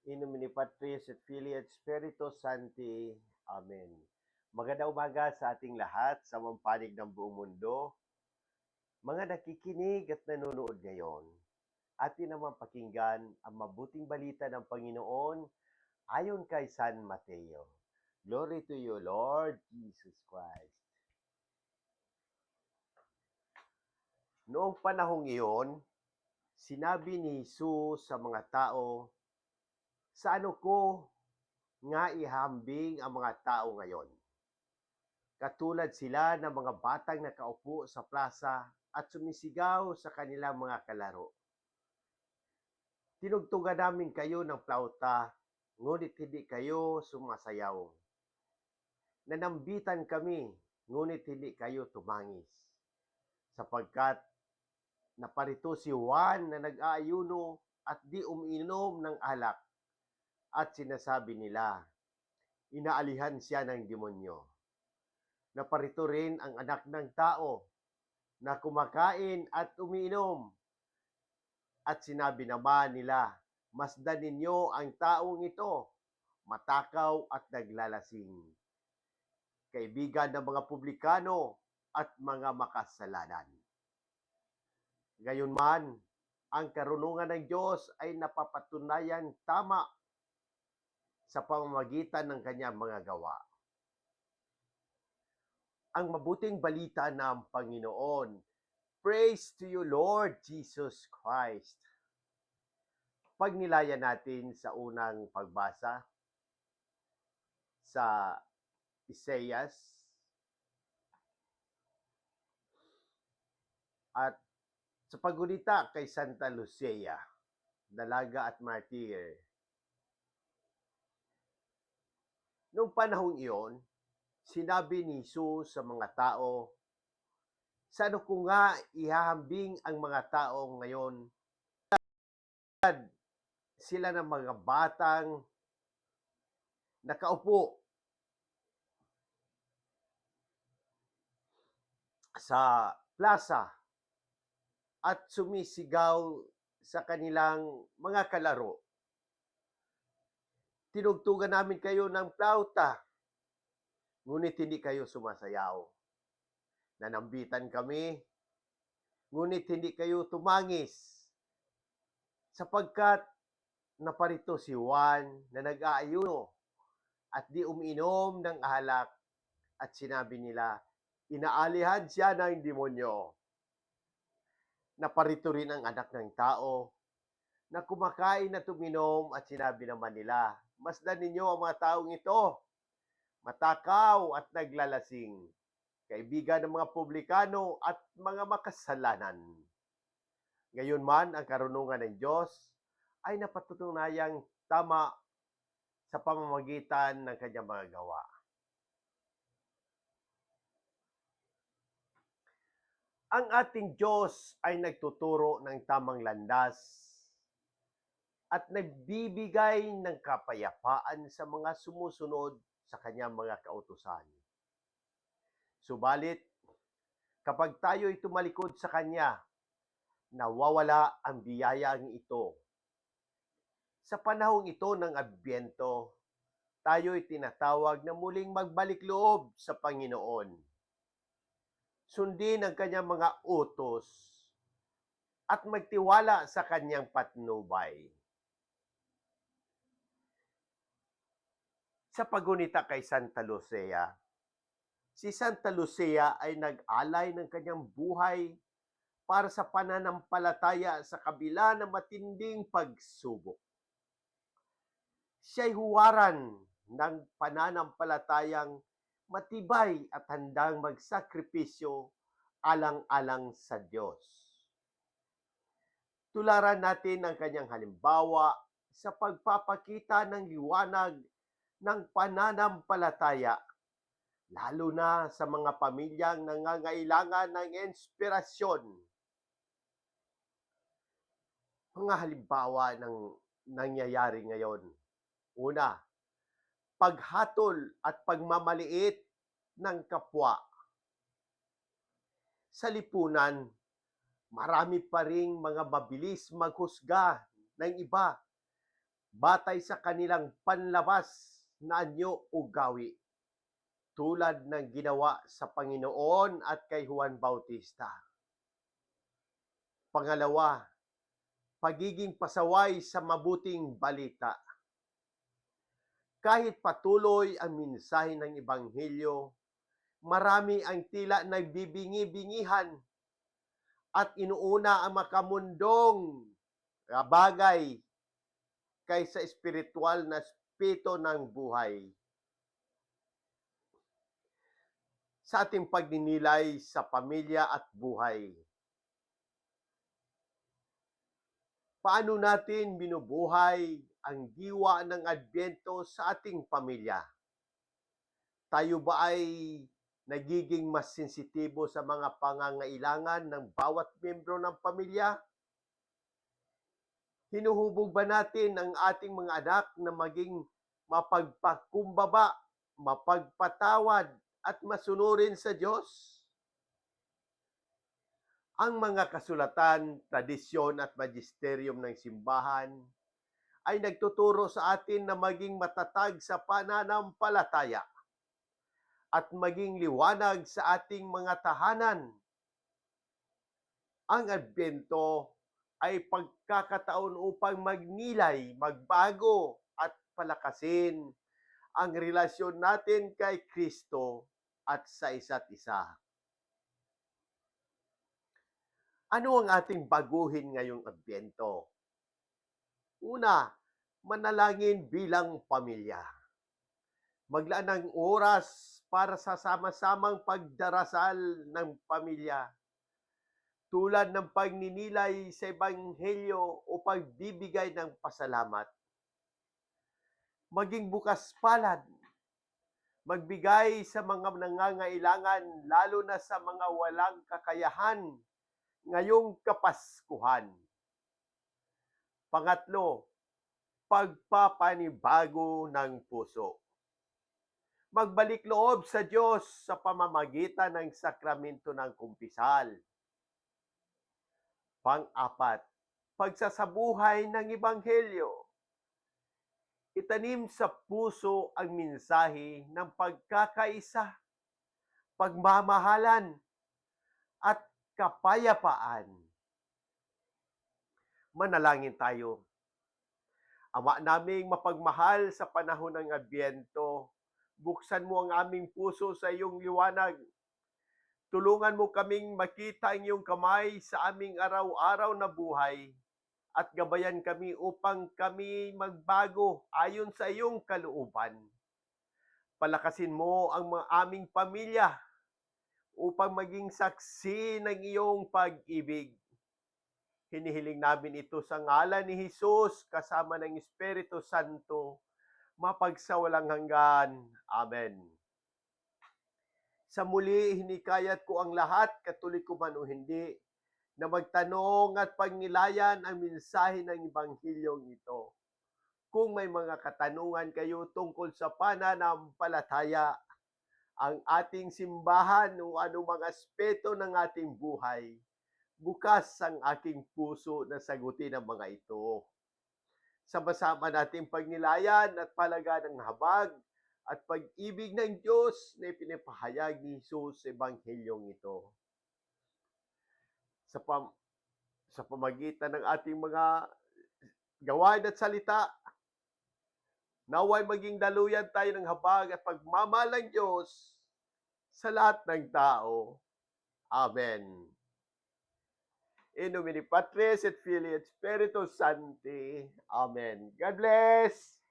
In nomine Patris et Filii et Spiritus Sancti. Amen. Magandang umaga sa ating lahat sa mampanig ng buong mundo. Mga nakikinig at nanonood ngayon, atin naman pakinggan ang mabuting balita ng Panginoon ayon kay San Mateo. Glory to you, Lord Jesus Christ. Noong panahong iyon, sinabi ni Jesus sa mga tao, sa ano ko nga ihambing ang mga tao ngayon? Katulad sila ng mga batang nakaupo sa plaza at sumisigaw sa kanilang mga kalaro. Tinugtugan namin kayo ng plauta, ngunit hindi kayo sumasayaw. Nanambitan kami, ngunit hindi kayo tumangis. Sapagkat naparito si Juan na nag-aayuno at di umiinom ng alak. At sinasabi nila, inaalihan siya ng demonyo. Naparito rin ang anak ng tao na kumakain at umiinom. At sinabi naman nila, masdan ninyo ang taong ito, matakaw at naglalasing, kaibigan ng mga publikano at mga makasalanan. Gayunman, ang karunungan ng Diyos ay napapatunayan tama sa pamamagitan ng kanyang mga gawa. Ang mabuting balita ng Panginoon. Praise to you, Lord Jesus Christ. Pagnilayan natin sa unang pagbasa sa Isaias at sa paggunita kay Santa Lucia, dalaga at martir. Noong panahong iyon, sinabi ni Jesus sa mga tao, sa ano ko nga ihahambing ang mga tao ngayon? Sila ng mga batang nakaupo sa plaza at sumisigaw sa kanilang mga kalaro. Tinugtugan namin kayo ng plauta, ngunit hindi kayo sumasayaw. Nanambitan kami, ngunit hindi kayo tumangis. Sapagkat naparito si Juan na nag-aayuno at di umiinom ng alak at sinabi nila, inaalihan siya ng demonyo. Naparito rin ang anak ng tao na kumakain at uminom at sinabi naman nila, masdan ninyo ang mga taong ito, matakaw at naglalasing, kaibigan ng mga publikano at mga makasalanan. Gayunman, ang karunungan ng Diyos ay napatunayang tama sa pamamagitan ng kanyang mga gawa. Ang ating Diyos ay nagtuturo ng tamang landas at nagbibigay ng kapayapaan sa mga sumusunod sa kanyang mga kautusan. Subalit, kapag tayo'y tumalikod sa kanya, nawawala ang biyayang ito. Sa panahong ito ng Adbyento, tayo'y tinatawag na muling magbalik loob sa Panginoon. Sundin ang kanyang mga utos at magtiwala sa kanyang patnubay. Sa paggunita kay Santa Lucia, si Santa Lucia ay nag-alay ng kanyang buhay para sa pananampalataya sa kabila ng matinding pagsubok. Siya'y huwaran ng pananampalatayang matibay at handang magsakripisyo alang-alang sa Diyos. Tularan natin ang kanyang halimbawa sa pagpapakita ng liwanag ng pananampalataya, lalo na sa mga pamilyang nangangailangan ng inspirasyon. Mga halimbawa ng nangyayari ngayon. Una, paghatol at pagmamaliit ng kapwa. Sa lipunan, marami pa ring mga mabilis maghusga ng iba batay sa kanilang panlabas na anyo o gawi, tulad ng ginawa sa Panginoon at kay Juan Bautista. Pangalawa, pagiging pasaway sa mabuting balita. Kahit patuloy ang mensahe ng Ebanghelyo, marami ang tila nagbibingi-bingihan at inuuna ang makamundong bagay kaysa espiritual na spirito ng buhay. Sa ating pagninilay sa pamilya at buhay, paano natin binubuhay ang diwa ng Adbyento sa ating pamilya? Tayo ba ay nagiging mas sensitibo sa mga pangangailangan ng bawat miyembro ng pamilya? Hinuhubog ba natin ang ating mga anak na maging mapagpakumbaba, mapagpatawad, at masunurin sa Diyos? Ang mga kasulatan, tradisyon at magisterium ng simbahan ay nagtuturo sa atin na maging matatag sa pananampalataya at maging liwanag sa ating mga tahanan. Ang Adbyento ay pagkakataon upang magnilay, magbago at palakasin ang relasyon natin kay Kristo at sa isa't isa. Ano ang ating baguhin ngayong Adbyento? Una, manalangin bilang pamilya. Maglaan ng oras para sa sama-samang pagdarasal ng pamilya, tulad ng pagninilay sa Ebanghelyo o pagbibigay ng pasalamat. Maging bukas palad, magbigay sa mga nangangailangan, lalo na sa mga walang kakayahan ngayong Kapaskuhan. Pangatlo, pagpapanibago ng puso. Magbalik loob sa Diyos sa pamamagitan ng sakramento ng kumpisal. Pang-apat, pagsasabuhay ng Ebanghelyo. Itanim sa puso ang mensahe ng pagkakaisa, pagmamahalan, at kapayapaan. Manalangin tayo. Ama naming mapagmahal, sa panahon ng Adbyento, buksan mo ang aming puso sa iyong liwanag. Tulungan mo kaming makita ang iyong kamay sa aming araw-araw na buhay at gabayan kami upang kami magbago ayon sa iyong kalooban. Palakasin mo ang aming pamilya upang maging saksi ng iyong pag-ibig. Hinihiling namin ito sa ngalan ni Jesus kasama ng Espiritu Santo, mapagsawalang hanggan. Amen. Sa muli, hinikayat ko ang lahat, Katoliko man o hindi, na magtanong at pagnilayan ang mensahe ng Ebanghilyong ito. Kung may mga katanungan kayo tungkol sa pananampalataya, ang ating simbahan o anumang aspeto ng ating buhay, bukas ang aking puso na sagutin ang mga ito. Sama-sama nating pagnilayan at palagan ng habag at pag-ibig ng Diyos na ipinapahayag ni Jesus sa Ebanghelyong ito. Sa pamagitan ng ating mga gawain at salita, naway maging daluyan tayo ng habag at pagmamahal ng Diyos sa lahat ng tao. Amen. In nomine Patris et Filii et Spiritus Sancti. Amen. God bless!